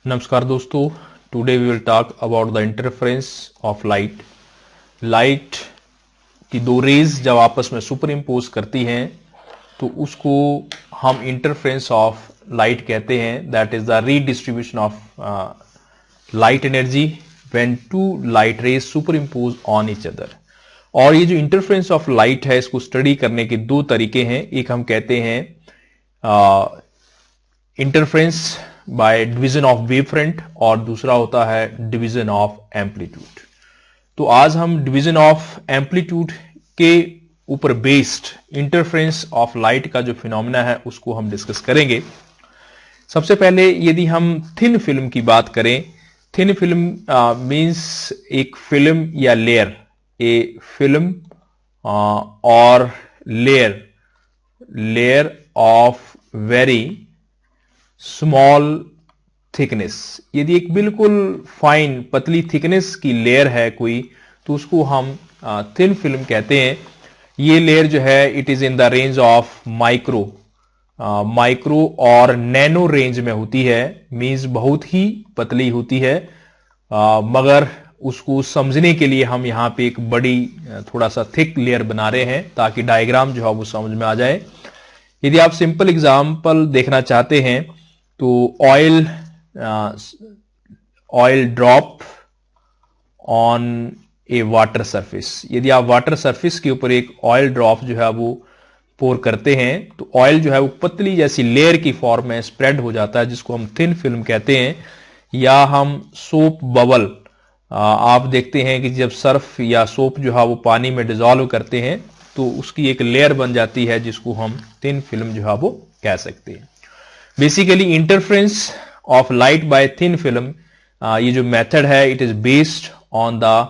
नमस्कार दोस्तों, today we will talk about the interference of light. Light की दो रेज जब आपस में सुपर इम्पोज करती हैं तो उसको हम इंटरफेरेंस ऑफ लाइट कहते हैं। That is the redistribution of light energy when two light rays superimpose on each other. और ये जो इंटरफेरेंस ऑफ लाइट है, इसको स्टडी करने के दो तरीके हैं। एक हम कहते हैं interference by division of wave front और दूसरा होता है डिवीजन ऑफ एम्पलीट्यूड। तो आज हम डिवीजन ऑफ एम्पलीट्यूड के ऊपर बेस्ड इंटरफेरेंस ऑफ लाइट का जो फिनोमेना है उसको हम डिस्कस करेंगे। सबसे पहले यदि हम थिन फिल्म की बात करें, थिन फिल्म मींस एक फिल्म या लेयर, ए फिल्म और layer of very small thickness. यदि एक बिल्कुल फाइन पतली थिकनेस की लेयर है कोई, तो उसको हम थिन फिल्म कहते हैं। ये लेयर जो है it is in the range of micro और नैनो रेंज में होती है। मींस बहुत ही पतली होती है, मगर उसको समझने के लिए हम यहाँ पे एक बड़ी थोड़ा सा थिक लेयर बना रहे हैं ताकि डायग्राम जो है वो समझ में आ जाए। यदि आप सिंपल एग्जांपल देखना चाहते हैं तो oil drop on A water surface. यदि आप वाटर सरफेस के ऊपर एक ऑयल ड्रॉप जो है वो पोर करते हैं तो ऑयल जो है वो पतली जैसी लेयर की फॉर्म में स्प्रेड हो जाता है, जिसको हम थिन फिल्म कहते हैं। या हम सोप बबल, आप देखते हैं कि जब सर्फ या सोप जो है वो पानी में डिजॉल्व करते हैं तो उसकी एक लेयर बन जाती है, जिसको हम थिन फिल्म जो है वो कह सकते हैं। Basically interference of light by thin film, ये जो मेथड है it is based on the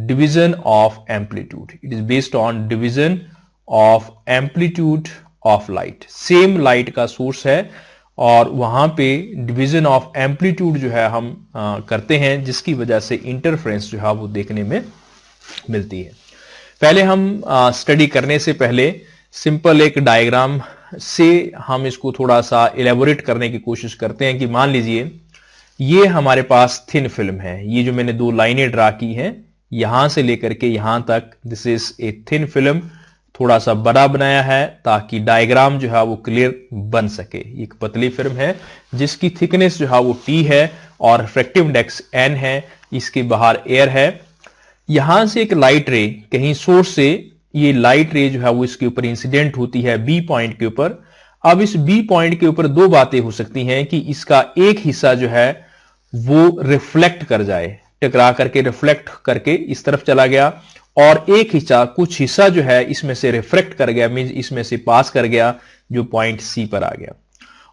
division of amplitude. It is based on division of amplitude of light. Same light का सोर्स है और वहां पे डिवीजन ऑफ एम्पलीट्यूड जो है हम करते हैं, जिसकी वजह से इंटरफेरेंस जो है वो देखने में मिलती है। पहले हम स्टडी करने से पहले सिंपल एक डायग्राम से हम इसको थोड़ा सा इलेबोरेट करने की कोशिश करते हैं कि मान लीजिए ये हमारे पास थिन फिल्म है। ये जो मैंने दो लाइनें ड्रा की हैं यहां से लेकर के यहां तक, this is a thin film. थोड़ा सा बड़ा बनाया है ताकि डायग्राम जो है वो क्लियर बन सके। एक पतली फिल्म है जिसकी थिकनेस जो है वो T है और रिफ्रैक्टिव इंडेक्स N है। इसके बाहर एयर है। यहां से एक लाइट रे कहीं सोर्स से, ये लाइट रे जो है वो इसके ऊपर इंसिडेंट होती है B पॉइंट के ऊपर। अब इस B पॉइंट के ऊपर दो बातें हो सकती हैं कि इसका एक हिस्सा जो है वो रिफ्लेक्ट कर जाए, टकरा करके रिफ्लेक्ट करके इस तरफ चला गया, और एक हिस्सा, कुछ हिस्सा जो है इसमें से रिफ्रेक्ट कर गया, मींस इसमें से पास कर गया, जो पॉइंट C पर आ गया।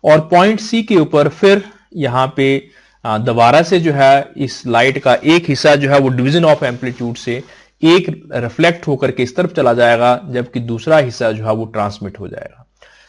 और पॉइंट C के ऊपर फिर यहां पे दोबारा से जो है इस लाइट का एक हिस्सा जो है वो डिवीजन ऑफ एम्पलीट्यूड से एक रिफ्लेक्ट होकर के इस तरफ चला जाएगा, जबकि दूसरा हिस्सा जो है वो ट्रांसमिट हो जाएगा।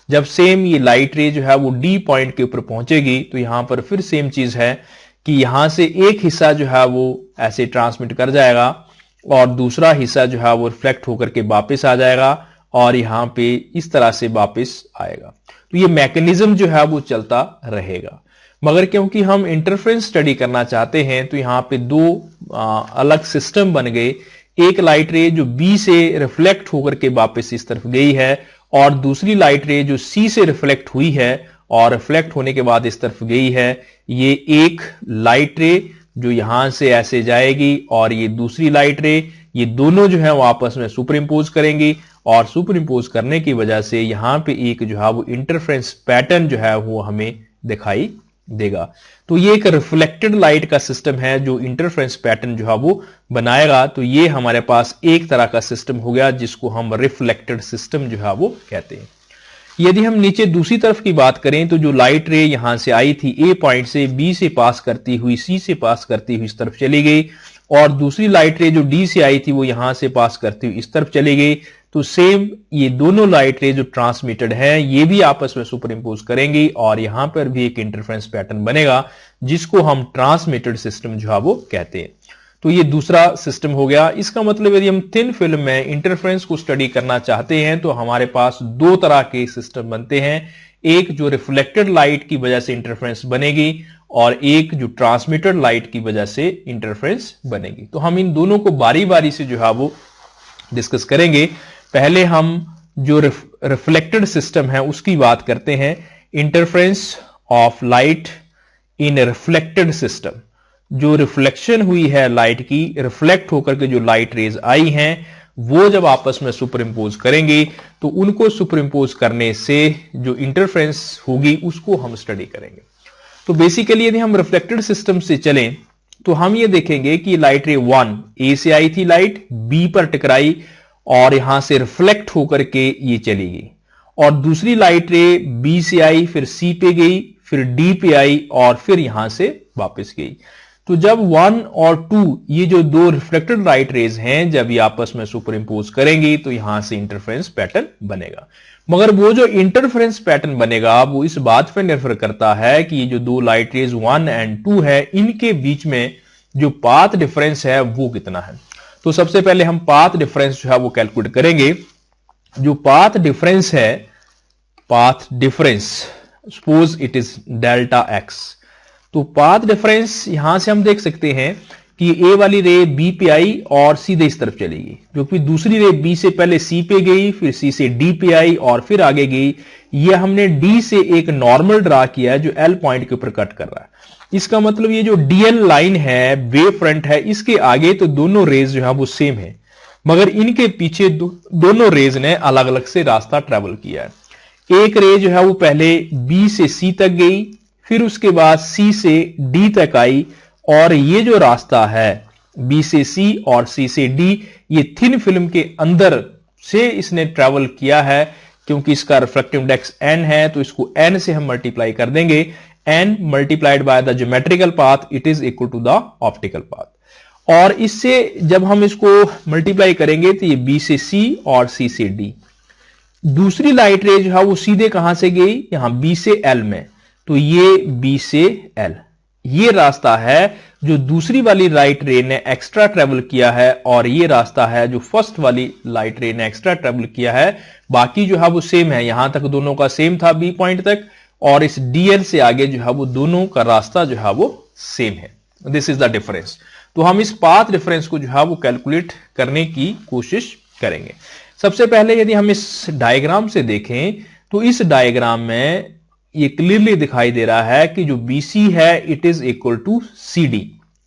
जब सेम ये लाइट रे जो है वो D पॉइंट के ऊपर पहुंचेगी तो यहां पर फिर सेम चीज है कि यहां से एक हिस्सा जो है वो ऐसे ट्रांसमिट कर जाएगा और दूसरा हिस्सा जो है वो रिफ्लेक्ट होकर के वापस आ जाएगा और यहां पे इस तरह से वापस आएगा। तो ये मैकेनिज्म जो है वो चलता रहेगा। मगर क्योंकि हम इंटरफेरेंस स्टडी करना चाहते हैं तो यहां पे दो अलग सिस्टम बन गए। एक लाइट रे जो B से रिफ्लेक्ट होकर के वापस इस तरफ गई है और दूसरी लाइट रे जो C से रिफ्लेक्ट हुई है और रिफ्लेक्ट होने के बाद इस तरफ गई है। ये एक लाइट रे जो यहां से ऐसे जाएगी और ये दूसरी लाइट रे, ये दोनों जो है वो आपस में सुपर इंपोज करेंगी और सुपर इंपोज करने की वजह से यहां पे एक जो है वो इंटरफेरेंस पैटर्न जो है वो हमें दिखाई देगा। तो ये एक रिफ्लेक्टेड लाइट का सिस्टम है जो इंटरफेरेंस पैटर्न जो है वो बनाएगा। तो ये हमारे पास एक तरह का सिस्टम हो गया जिसको हम रिफ्लेक्टेड सिस्टम जो है वो कहते हैं। यदि हम नीचे दूसरी तरफ की बात करें तो जो लाइट रे यहां से आई थी A पॉइंट से, B से पास करती हुई C से पास करती हुई इस तरफ चली गई, और दूसरी लाइट रे जो D से आई थी वो यहां से पास करती हुई इस तरफ चली गई। तो सेम ये दोनों लाइट रे जो ट्रांसमिटेड हैं ये भी आपस में सुपर इंपोज करेंगी और यहां पर भी एक इंटरफेरेंस पैटर्न बनेगा जिसको हम ट्रांसमिटेड सिस्टम जो है वो कहते हैं। तो ये दूसरा सिस्टम हो गया। इसका मतलब यदि हम थिन फिल्म में इंटरफेरेंस को स्टडी करना चाहते हैं तो हमारे पास दो तरह के सिस्टम बनते हैं। एक जो रिफ्लेक्टेड लाइट की वजह से इंटरफेरेंस बनेगी और एक जो ट्रांसमिटेड लाइट की वजह से इंटरफेरेंस बनेगी। तो हम इन दोनों को बारी बारी से जो है वो डिस्कस करेंगे। पहले हम जो रिफ्लेक्टेड सिस्टम है उसकी बात करते हैं। Interference of light in reflected system, जो रिफ्लेक्शन हुई है लाइट की, रिफ्लेक्ट होकर के जो लाइट रेज आई हैं वो जब आपस में सुपर इंपोज करेंगे तो उनको सुपर इंपोज करने से जो इंटरफेरेंस होगी उसको हम स्टडी करेंगे। तो बेसिकली यदि हम रिफ्लेक्टेड सिस्टम से चलें तो हम ये देखेंगे कि लाइट रे 1 ए से आई थी, लाइट बी पर टकराई और यहां से रिफ्लेक्ट होकर के ये चली गई, और दूसरी लाइट रे बी से आई, फिर सी पे गई, फिर डी पे आई और फिर यहां से वापस गई। तो जब 1 और 2 ये जो दो रिफ्लेक्टेड लाइट रेज हैं जब ये आपस में सुपर इंपोज करेंगी तो यहां से इंटरफेरेंस पैटर्न बनेगा। मगर वो जो इंटरफेरेंस पैटर्न बनेगा वो इस बात पर निर्भर करता है कि ये जो दो लाइट रेज 1 एंड 2 है इनके बीच में जो पाथ डिफरेंस है वो कितना है। तो सबसे पहले हम पाथ डिफरेंस जो है वो कैलकुलेट करेंगे। जो पाथ डिफरेंस है, path difference, suppose it is delta x. तो पाथ डिफरेंस यहां से हम देख सकते हैं कि ए वाली रे बी पे आई और सीधे इस तरफ चली गई, जो कि दूसरी रे बी से पहले सी पे गई, फिर सी से डी पे आई और फिर आगे गई। ये हमने डी से एक नॉर्मल ड्रा किया है जो एल पॉइंट के ऊपर कट कर रहा है। इसका मतलब ये जो डीएल लाइन है, वेव फ्रंट है, इसके आगे तो दोनों रेज जो है वो सेम है, मगर इनके पीछे दोनों रेज ने अलग अलग से रास्ता ट्रेवल किया है। एक रे जो है वो पहले बी से सी तक गई, फिर उसके बाद सी से डी तक आई, और ये जो रास्ता है बी से सी और सी से डी, ये थिन फिल्म के अंदर से इसने ट्रेवल किया है। क्योंकि इसका रिफ्लेक्टिव इंडेक्स n है तो इसको n से हम मल्टीप्लाई कर देंगे। n multiplied by the geometrical path it is equal to the optical path. और इससे जब हम इसको मल्टीप्लाई करेंगे तो ये बी से सी और सी से डी। दूसरी लाइट रे जो है वो सीधे कहां से गई, यहां बी से एल में, तो ये बी से एल, ये रास्ता है जो दूसरी वाली लाइट रे ने एक्स्ट्रा ट्रेवल किया है, और ये रास्ता है जो फर्स्ट वाली लाइट रे ने एक्स्ट्रा ट्रेवल किया है। बाकी जो है वो सेम है, यहां तक दोनों का सेम था बी पॉइंट तक, और इस डीएल से आगे जो है वो दोनों का रास्ता जो है वो सेम है। This is the difference. तो हम इस पाथ डिफरेंस को जो है वो कैलकुलेट करने की कोशिश करेंगे। सबसे पहले यदि हम इस डायग्राम से देखें तो इस डायग्राम में ये क्लियरली दिखाई दे रहा है कि जो BC है it is equal to CD।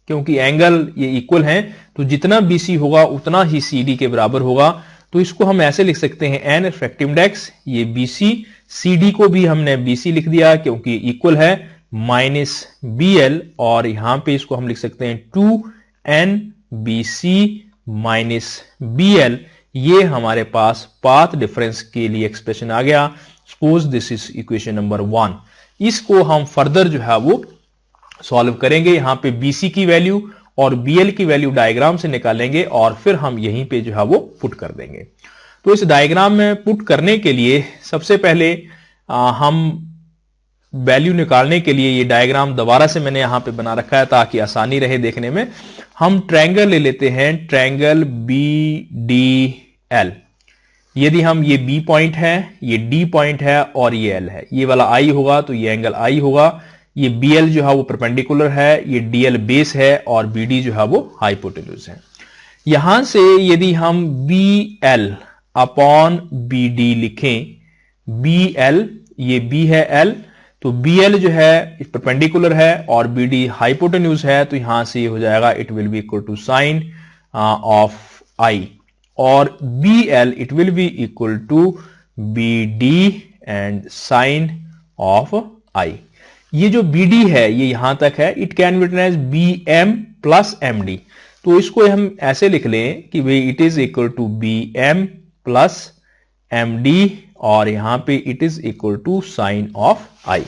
क्योंकि एंगल ये इक्वल हैं तो जितना BC होगा उतना ही CD के बराबर होगा। तो इसको हम ऐसे लिख सकते हैं n रिफ्लेक्टिव इंडेक्स, ये BC, CD को भी हमने BC लिख दिया क्योंकि इक्वल है, माइनस BL, और यहां पे इसको हम लिख सकते हैं 2n BC माइनस BL। ये हमारे पास पाथ डिफरेंस के लिए एक्सप्रेशन आ गया। Suppose this is equation number 1। इसको हम फर्दर जो है वो सॉल्व करेंगे। यहां पे BC की वैल्यू और BL की वैल्यू डायग्राम से निकालेंगे और फिर हम यहीं पे जो है वो पुट कर देंगे। तो इस डायग्राम में पुट करने के लिए सबसे पहले हम वैल्यू निकालने के लिए ये डायग्राम दोबारा से मैंने यहां पे बना रखा है ताकि आसानी रहे देखने में। हम ट्रायंगल ले लेते हैं, ट्रायंगल BDL। यदि हम ये B पॉइंट है, ये D पॉइंट है और ये L है, ये वाला I होगा तो ये एंगल I होगा। ये BL जो है वो परपेंडिकुलर है, ये DL बेस है और BD जो है वो हाइपोटेन्यूज है। यहां से यदि हम BL अपॉन BD लिखें, BL ये B है L, तो BL जो है परपेंडिकुलर है और BD हाइपोटेन्यूज है, तो यहां से ये हो जाएगा it will be equal to sine of I, और BL it will be equal to BD and sine of I। ये जो BD है ये यहां तक है, it can be written as BM plus MD। तो इसको हम ऐसे लिख लें कि भाई it is equal to BM plus MD, और यहां पे it is equal to sine of I।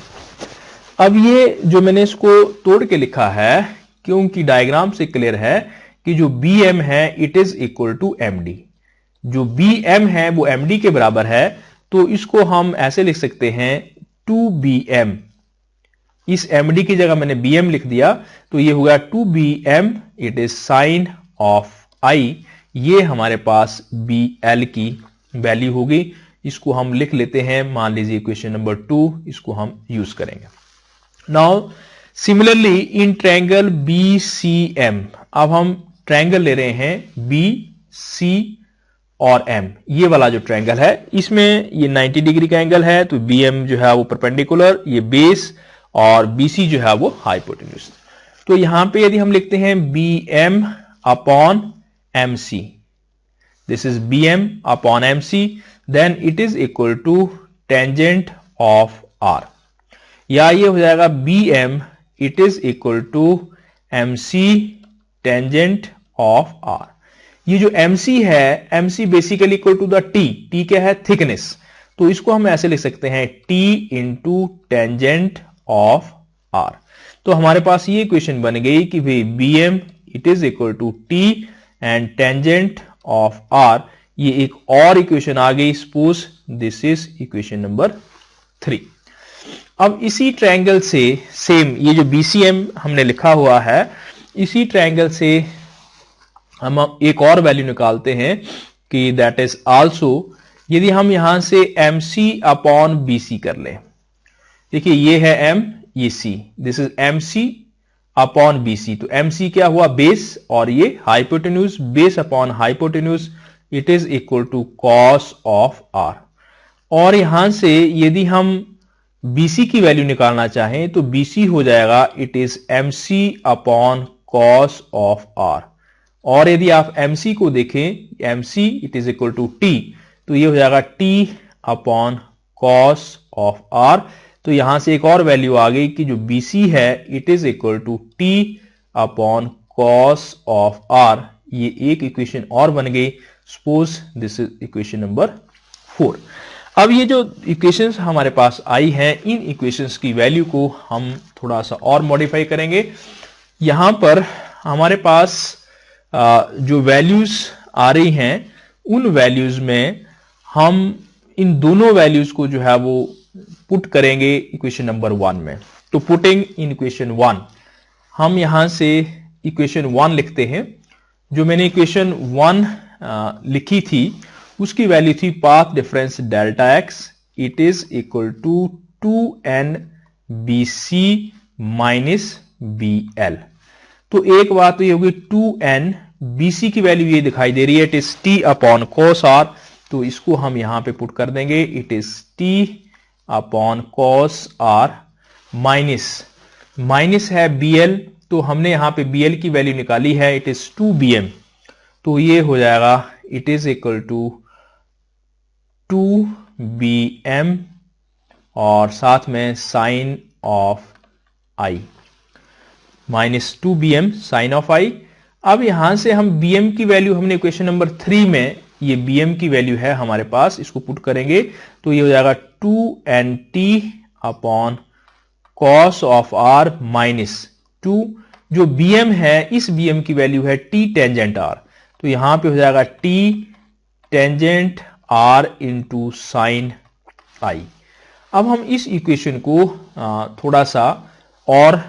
अब ये जो मैंने इसको तोड़ के लिखा है क्योंकि डायग्राम से क्लियर है कि जो BM है it is equal to MD। जो BM है वो MD के बराबर है, तो इसको हम ऐसे लिख सकते हैं 2BM। इस MD की जगह मैंने BM लिख दिया तो ये होगा 2BM it is sine of I। ये हमारे पास BL की वैल्यू होगी। इसको हम लिख लेते हैं, मान लीजिए इक्वेशन नंबर 2, इसको हम यूज करेंगे। Now similarly in triangle BCM, अब हम ट्रायंगल ले रहे हैं BC और M, ये वाला जो ट्रायंगल है इसमें ये 90 डिग्री का एंगल है, तो BM जो है वो परपेंडिकुलर, ये बेस, और BC जो है वो हाइपोटेन्यूज। तो यहां पे यदि हम लिखते हैं BM upon MC, this is BM upon MC, then it is equal to tangent of R, या ये हो जाएगा BM it is equal to MC tangent of R। ये जो MC है, MC basically equal to the T क्या है? Thickness. तो इसको हम ऐसे लिख सकते हैं T into tangent of R। तो हमारे पास ये इक्वेशन बन गई कि भाई BM it is equal to T and tangent of R। ये एक और इक्वेशन आ गई, suppose this is equation number 3। अब इसी ट्रायंगल से सेम ये जो BCM हमने लिखा हुआ है, इसी ट्रायंगल से हम एक और वैल्यू निकालते हैं कि दैट इज आल्सो, यदि हम यहां से MC अपॉन BC कर लें, देखिए ये है M, ये C, this is MC upon BC। तो MC क्या हुआ? बेस, और ये hypotenuse, base upon hypotenuse, it is equal to cos of R। और यहां से यदि हम BC की वैल्यू निकालना चाहें तो BC हो जाएगा it is MC upon cos of R। और यदि आप MC को देखें, MC it is equal to T, तो ये हो जाएगा T upon cos of R। तो यहां से एक और वैल्यू आ गई कि जो BC है it is equal to T upon cos of R। ये एक इक्वेशन और बन गई, suppose this is equation number 4। अब ये जो इक्वेशंस हमारे पास आई हैं, इन इक्वेशंस की वैल्यू को हम थोड़ा सा और मॉडिफाई करेंगे। यहां पर हमारे पास जो वैल्यूज आ रही हैं, उन वैल्यूज में हम इन दोनों वैल्यूज को जो है वो पुट करेंगे इक्वेशन नंबर 1 में। तो पुटिंग इन इक्वेशन 1, हम यहां से इक्वेशन 1 लिखते हैं। जो मैंने इक्वेशन 1 लिखी थी उसकी वैल्यू थी path difference delta x, it is equal to 2n BC minus BL। तो एक बात तो ये होगी 2n BC की वैल्यू ये दिखाई दे रही है, it is T upon cos R। तो इसको हम यहां पे पुट कर देंगे, it is T upon cos R minus है BL। तो हमने यहां पे BL की वैल्यू निकाली है, इट इज 2BM। तो ये हो जाएगा it is equal to 2BM और साथ में sine of I, minus 2BM sine of I। अब यहां से हम BM की वैल्यू हमने इक्वेशन नंबर 3 में, ये BM की वैल्यू है हमारे पास, इसको पुट करेंगे तो ये हो जाएगा 2NT upon cos of R minus 2। जो BM है, इस BM की वैल्यू है T टेंजेंट R। तो यहां पे हो जाएगा T tangent R into sign I। अब हम इस इक्वेशन को थोड़ा सा और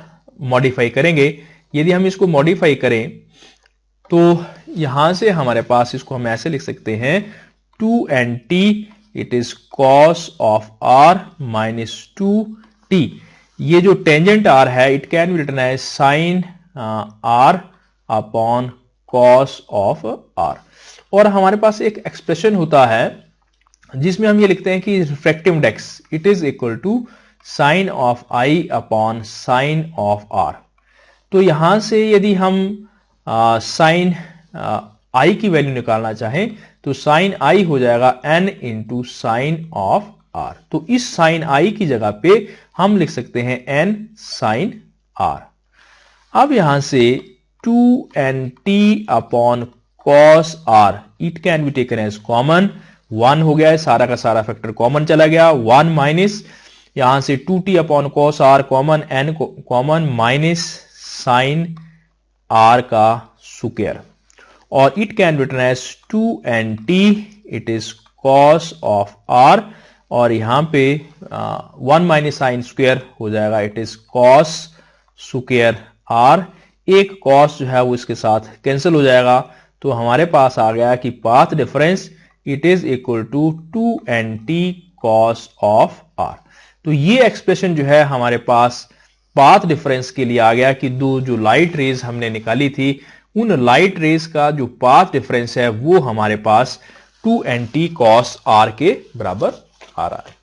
मॉडिफाई करेंगे। यदि हम इसको मॉडिफाई करें तो यहां से हमारे पास इसको हम ऐसे लिख सकते हैं 2NT it is cos of R minus 2T। ये जो टेंजेंट R है it can be written as sine R upon cos of R। और हमारे पास एक एक्सप्रेशन होता है जिसमें हम ये लिखते हैं कि refractive index it is equal to sine of I upon sine of R। तो यहां से यदि हम साइन I की वैल्यू निकालना चाहें तो साइन I हो जाएगा N into sine of R। तो इस साइन I की जगह पे हम लिख सकते हैं N साइन R। अब यहां से 2NT upon cos R it can be taken as common, 1 हो गया है, सारा का सारा फैक्टर कॉमन चला गया, 1 माइनस यहां से 2T upon cos R common, N common, minus sine R का स्क्वायर, और it can be written as 2NT it is cos of R। और यहां पे 1 माइनस साइन स्क्वायर हो जाएगा, it is cos square R। एक कॉस जो है वो इसके साथ कैंसिल हो जाएगा, तो हमारे पास आ गया कि path difference it is equal to 2NT cos of R। तो ये एक्सप्रेशन जो है हमारे पास पाथ डिफरेंस के लिए आ गया कि दो जो लाइट रेज हमने निकाली थी उन लाइट रेज का जो पाथ डिफरेंस है वो हमारे पास 2nt cos r के बराबर आ रहा है।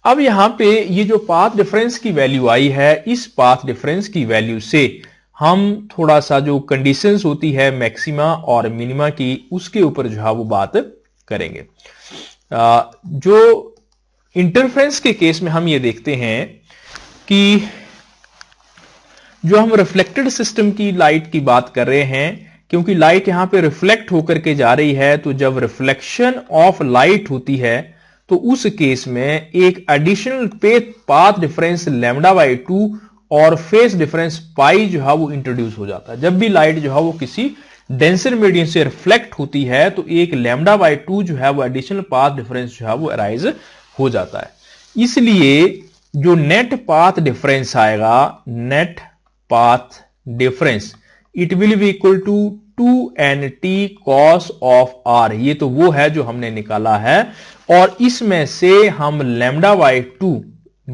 अब यहां पे ये जो पाथ डिफरेंस की वैल्यू आई है, इस पाथ डिफरेंस की वैल्यू से हम थोड़ा सा जो कंडीशंस होती है मैक्सिमा और मिनिमा की, उसके ऊपर जो है वो बात करेंगे। जो इंटरफेरेंस के केस में हम ये देखते हैं कि जो हम रिफ्लेक्टेड सिस्टम की लाइट की बात कर रहे हैं, क्योंकि लाइट यहां पे रिफ्लेक्ट होकर के जा रही है, तो जब रिफ्लेक्शन ऑफ लाइट होती है तो उस केस में एक एडिशनल पाथ डिफरेंस λ/2 और फेस डिफरेंस पाई जो है वो इंट्रोड्यूस हो जाता है। जब भी लाइट जो है वो किसी डेंसर मीडियम से रिफ्लेक्ट होती है तो एक λ/2 जो है वो एडिशनल पाथ डिफरेंस जो है वो अराइज हो जाता है। इसलिए जो नेट पाथ डिफरेंस आएगा, net path difference, it will be equal to 2nt cos of r। ये तो वो है जो हमने निकाला है और इसमें से हम λ/2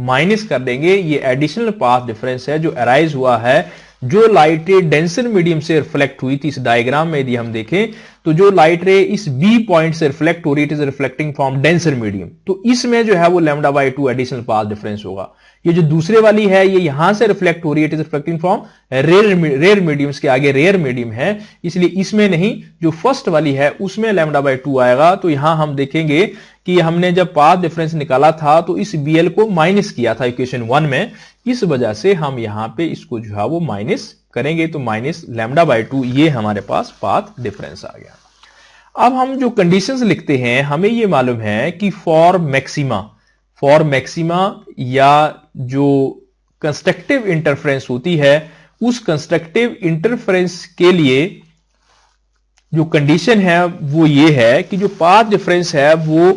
माइनस कर देंगे। ये एडिशनल पाथ डिफरेंस है जो अराइज हुआ है जो लाइट रे डेंसर मीडियम से रिफ्लेक्ट हुई थी। इस डायग्राम में यदि हम देखें तो जो लाइट रे इस बी पॉइंट से रिफ्लेक्ट हो रही है, it is reflecting from denser medium, तो इसमें जो है वो λ/2 एडिशनल पाथ डिफरेंस होगा। ये जो दूसरे वाली है ये यहां से रिफ्लेक्ट हो रही है, it is reflecting from rare mediums के आगे रेयर मीडियम है, इसलिए इसमें नहीं, जो फर्स्ट वाली है उसमें λ/2 आएगा। तो यहां हम देखेंगे कि हमने जब पाथ डिफरेंस निकाला था तो इस BL को माइनस किया था इक्वेशन 1 में, इस वजह से हम यहां पे इसको जो है वो माइनस करेंगे, तो माइनस λ/2 ये हमारे पास पाथ डिफरेंस आ गया। अब हम जो कंडीशंस लिखते हैं, हमें ये मालूम है कि फॉर मैक्सिमा या जो कंस्ट्रक्टिव इंटरफेरेंस होती है, उस कंस्ट्रक्टिव इंटरफेरेंस के लिए जो कंडीशन है वो ये है कि जो पाथ डिफरेंस है वो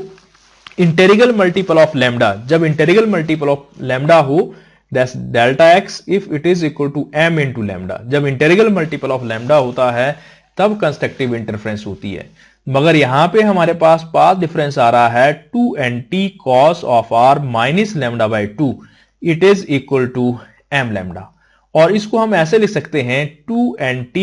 इंटीग्रल मल्टीपल ऑफ लैम्डा, जब इंटीग्रल मल्टीपल ऑफ लैम्डा हो that's delta x if it is equal to m into lambda. जब इंटीग्रल मल्टीपल ऑफ लैम्डा होता है तब कंस्ट्रक्टिव इंटरफेरेंस होती है। मगर यहां पे हमारे पास पाथ डिफरेंस आ रहा है 2nt cos of r minus λ/2, it is equal to m lambda. और इसको हम ऐसे लिख सकते हैं 2nt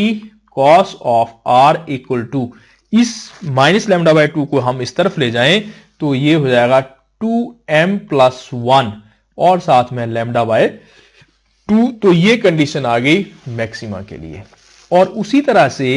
cos of r equal to, इस माइनस λ/2 को हम इस तरफ ले जाएं तो ये हो जाएगा 2m+1 और साथ में λ/2। तो ये कंडीशन आ गई मैक्सिमा के लिए। और उसी तरह से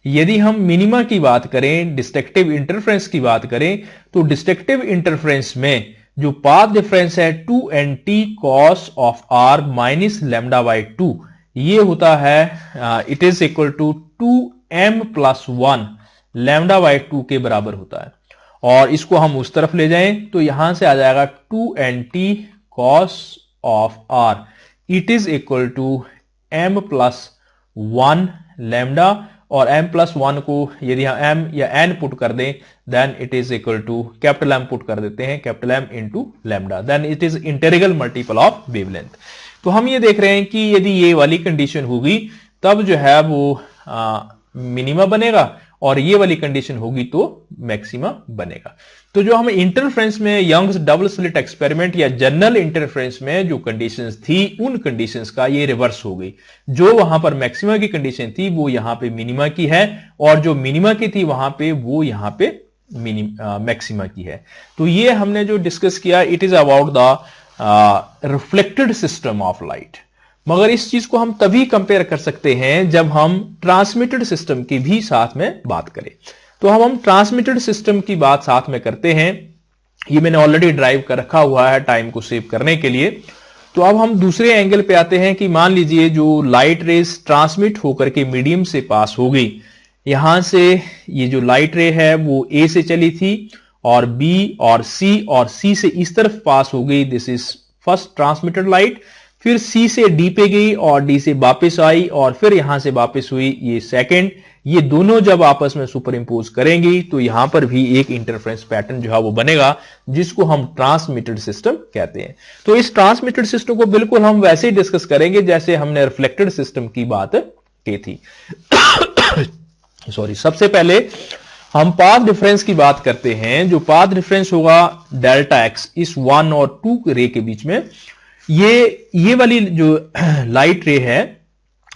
यदि हम मिनिमा की बात करें, डिस्ट्रक्टिव इंटरफेरेंस की बात करें, तो डिस्ट्रक्टिव इंटरफेरेंस में जो पाथ डिफरेंस है 2nt cos of r minus λ/2, ये होता है it is equal to 2m+1 λ/2 के बराबर होता है। और इसको हम उस तरफ ले जाएं तो यहां से आ जाएगा 2nt cos of r, it is equal to m+1 lambda, और m+1 को यदि हम m या n पुट कर दें then it is equal to capital M put कर देते हैं, capital M into lambda, then it is integral multiple of wavelength. तो हम ये देख रहे हैं कि यदि ये वाली कंडीशन होगी तब जो है वो मिनिमा बनेगा, और ये वाली कंडीशन होगी तो मैक्सिमा बनेगा। तो जो हमें इंटरफेरेंस में यंग्स डबल स्लिट एक्सपेरिमेंट या जनरल इंटरफेरेंस में जो कंडीशंस थी, उन कंडीशंस का ये रिवर्स हो गई। जो वहां पर मैक्सिमा की कंडीशन थी वो यहां पे मिनिमा की है, और जो मिनिमा की थी वहां पे वो यहां पे मैक्सिमा की है। तो ये हमने जो डिस्कस किया, it is about the reflected system of light. मगर इस चीज को हम तभी कंपेयर कर सकते हैं जब हम ट्रांसमिटेड सिस्टम की भी साथ में बात करें। तो हम ट्रांसमिटेड सिस्टम की बात साथ में करते हैं। ये मैंने ऑलरेडी ड्राइव कर रखा हुआ है टाइम को सेव करने के लिए। तो अब हम दूसरे एंगल पे आते हैं कि मान लीजिए जो लाइट रेस ट्रांसमिट होकर के मीडियम से पास हो गई, यहां से ये जो लाइट रे है वो ए से चली थी और बी और सी से इस तरफ पास हो गई, this is first transmitted light. फिर सी से डी पे गई और डी से वापस आई और फिर यहां से वापस हुई, ये सेकंड। ये दोनों जब आपस में सुपर इंपोज करेंगी तो यहां पर भी एक इंटरफेरेंस पैटर्न जो है वो बनेगा, जिसको हम ट्रांसमिटेड सिस्टम कहते हैं। तो इस ट्रांसमिटेड सिस्टम को बिल्कुल हम वैसे ही डिस्कस करेंगे जैसे हमने रिफ्लेक्टेड सिस्टम की बात की थी। सॉरी, सबसे पहले हम पाथ डिफरेंस की बात करते हैं। जो पाथ डिफरेंस होगा डेल्टा एक्स इस 1 और 2 रे के बीच में, ये वाली जो लाइट रे है,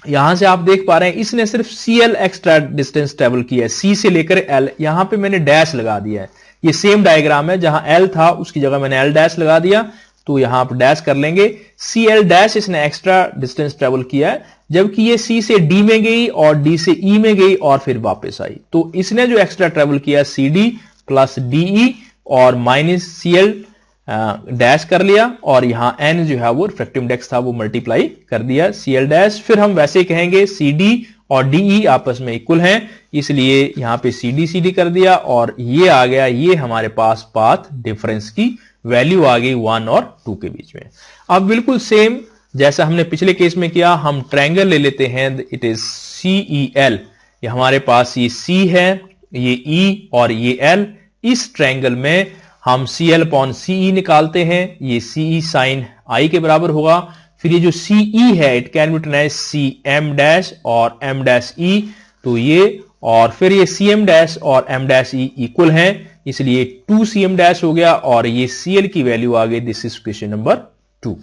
यहां से आप देख पा रहे हैं इसने सिर्फ CL एक्स्ट्रा डिस्टेंस ट्रेवल किया है, C से लेकर L। यहां पे मैंने डैश लगा दिया है, ये सेम डायग्राम है, जहां L था उसकी जगह मैंने L डैश लगा दिया, तो यहां आप डैश कर लेंगे। CL डैश इसने एक्स्ट्रा डिस्टेंस ट्रेवल किया है, जबकि ये C से D में गई और D से E में गई और फिर वापस आई। तो इसने जो एक्स्ट्रा ट्रेवल किया CD प्लस DE और माइनस CL डैश कर लिया, और यहां n जो है वो रिफ्रैक्टिव इंडेक्स था वो मल्टीप्लाई कर दिया CL डैश। फिर हम वैसे कहेंगे CD और DE आपस में इक्वल हैं, इसलिए यहां पे CD कर दिया, और ये आ गया, ये हमारे पास पाथ डिफरेंस की वैल्यू आ गई 1 और 2 के बीच में। अब बिल्कुल सेम जैसा हमने पिछले केस में किया, हम ट्रायंगल ले लेते हैं, इट इज CEL। ये हमारे पास ये C है, ये E और ये L। इस ट्रायंगल में हम CL अपॉन CE निकालते हैं, ये CE साइन I के बराबर होगा। फिर ये जो CE है it can be written as CM dash और M डैश E, तो ये, और फिर ये CM डैश और M डैश E इक्वल हैं, इसलिए 2 CM डैश हो गया, और ये CL की वैल्यू आ गई। This is question number 2।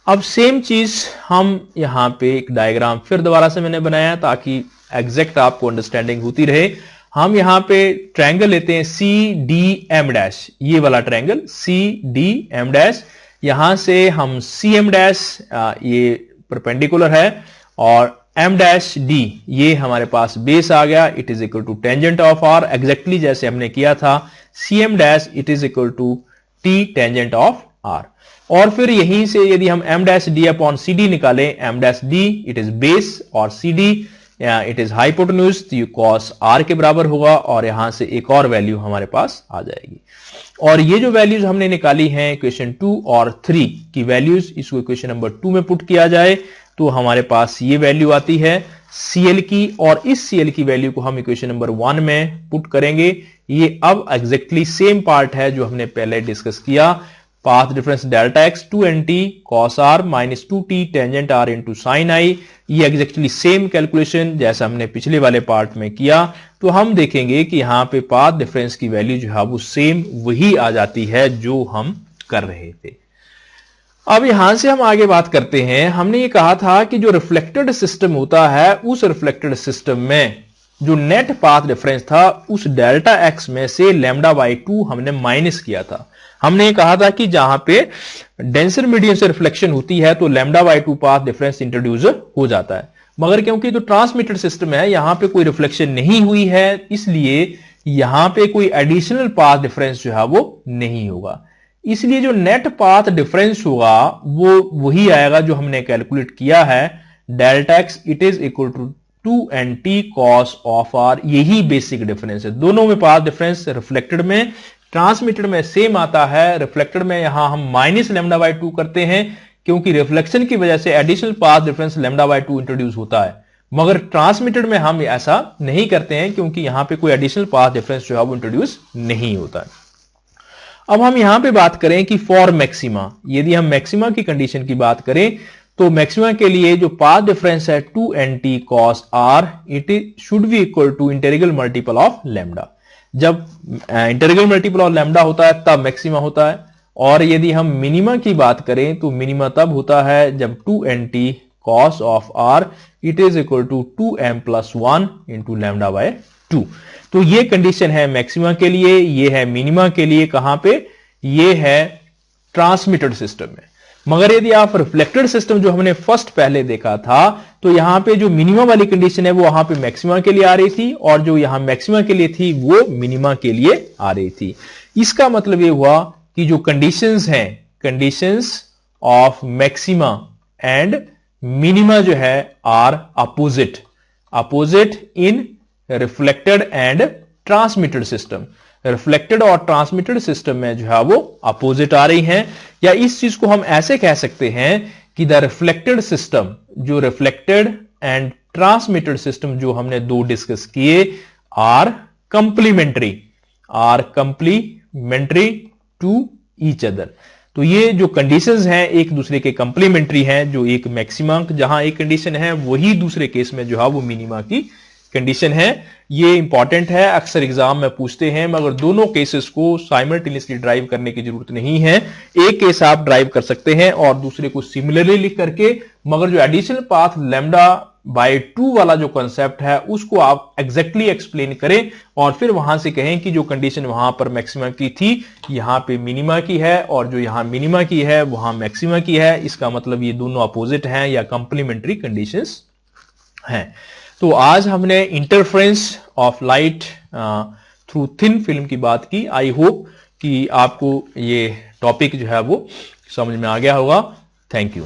अब सेम चीज हम यहां पे एक डायग्राम फिर दोबारा से मैंने बनाया ताकि एग्जैक्ट आपको अंडरस्टैंडिंग होती रहे। हम यहां पे ट्रायंगल लेते हैं CDM डैश, ये वाला ट्रायंगल CDM डैश। यहां से हम CM डैश, ये परपेंडिकुलर है, और M डैश D ये हमारे पास बेस आ गया, it is equal to tangent of R, exactly जैसे हमने किया था। CM dash it is equal to T tangent of R। और फिर यहीं से यदि हम M dash D upon CD निकालें, M dash D it is base और CD इट इज हाइपोटेन्यूज, तो कॉस R के बराबर होगा, और यहां से एक और वैल्यू हमारे पास आ जाएगी। और ये जो वैल्यूज हमने निकाली हैं इक्वेशन 2 और 3 की वैल्यूज, इसको इक्वेशन नंबर 2 में पुट किया जाए तो हमारे पास ये वैल्यू आती है CL की, और इस CL की वैल्यू को हम इक्वेशन नंबर 1 में पुट करेंगे। ये अब एग्जैक्टली सेम पार्ट है जो हमने पहले डिस्कस किया। Path difference delta x 2nt cos r minus 2t tangent r into sine I, ये एग्जैक्टली सेम कैलकुलेशन जैसा हमने पिछले वाले पार्ट में किया। तो हम देखेंगे कि यहां पे पाथ डिफरेंस की वैल्यू जो है वो सेम वही आ जाती है जो हम कर रहे थे। अब यहां से हम आगे बात करते हैं। हमने ये कहा था कि जो रिफ्लेक्टेड सिस्टम होता है, उस रिफ्लेक्टेड सिस्टम में जो नेट पाथ डिफरेंस था उस डेल्टा एक्स में से λ/2 हमने माइनस किया था। हमने ये कहा था कि जहां पे डेंसर मीडियम से रिफ्लेक्शन होती है तो λ/2 पाथ डिफरेंस इंट्रोड्यूस हो जाता है, मगर क्योंकि जो ट्रांसमिटेड सिस्टम है यहां पे कोई रिफ्लेक्शन नहीं हुई है, इसलिए यहां पे कोई एडिशनल पाथ डिफरेंस जो है वो नहीं होगा। इसलिए जो नेट पाथ डिफरेंस होगा वो वही आएगा जो हमने कैलकुलेट किया है, delta x it is equal to 2nt cos of r। यही बेसिक डिफरेंस है दोनों में। पाथ डिफरेंस रिफ्लेक्टेड में, ट्रांसमिटेड में सेम आता है। रिफ्लेक्टेड में यहां हम माइनस λ/2 करते हैं क्योंकि रिफ्लेक्शन की वजह से एडिशनल पाथ डिफरेंस λ/2 इंट्रोड्यूस होता है, मगर ट्रांसमिटेड में हम ऐसा नहीं करते हैं क्योंकि यहां पे कोई एडिशनल पाथ डिफरेंस जो है वो इंट्रोड्यूस नहीं होता है। अब हम यहां पे बात करें कि फॉर मैक्सिमा, यदि हम मैक्सिमा की कंडीशन की बात करें तो मैक्सिमा के लिए जो पाथ डिफरेंस है 2nt cos r it should be equal to integral multiple of lambda. जब इंटीग्रल मल्टीपल ऑफ लैम्डा होता है तब मैक्सिमा होता है, और यदि हम मिनिमा की बात करें तो मिनिमा तब होता है जब 2nt cos of r it is equal to 2m plus 1 into λ/2। तो ये कंडीशन है मैक्सिमा के लिए, ये है मिनिमा के लिए। कहां पे? ये है ट्रांसमिटेड सिस्टम में। मगर यदि आप रिफ्लेक्टेड सिस्टम जो हमने फर्स्ट पहले देखा था तो यहां पे जो मिनिमा वाली कंडीशन है वो वहां पे मैक्सिमा के लिए आ रही थी, और जो यहां मैक्सिमा के लिए थी वो मिनिमा के लिए आ रही थी। इसका मतलब ये हुआ कि जो कंडीशंस हैं, conditions of maxima and minima जो है are opposite in reflected and transmitted system. Reflected और ट्रांसमिटेड सिस्टम में जो है वो अपोजिट आ रही हैं, या इस चीज को हम ऐसे कह सकते हैं कि द रिफ्लेक्टेड सिस्टम, जो रिफ्लेक्टेड एंड ट्रांसमिटेड सिस्टम जो हमने दो डिस्कस किए, are complementary to each other. तो ये जो कंडीशंस हैं एक दूसरे के कंप्लीमेंट्री हैं, जो एक मैक्सिमा जहां एक कंडीशन है वही दूसरे केस में जो है वो मिनिमा की कंडीशन है। ये इंपॉर्टेंट है, अक्सर एग्जाम में पूछते हैं, मगर दोनों केसेस को साइमल्टेनियसली ड्राइव करने की जरूरत नहीं है। एक केस आप ड्राइव कर सकते हैं और दूसरे को सिमिलरली लिख करके, मगर जो एडिशनल पाथ लैम्डा बाय 2 वाला जो कॉन्सेप्ट है उसको आप एग्जैक्टली एक्सप्लेन करें और फिर वहां से कहें कि जो कंडीशन वहां पर मैक्सिमा की थी यहां पे मिनिमा की है, और जो यहां मिनिमा की है वहां मैक्सिमा की है। इसका मतलब ये दोनों अपोजिट हैं या कंप्लीमेंट्री कंडीशंस हैं। तो आज हमने interference of light through thin film की बात की। आई होप कि आपको ये टॉपिक जो है वो समझ में आ गया होगा। Thank you.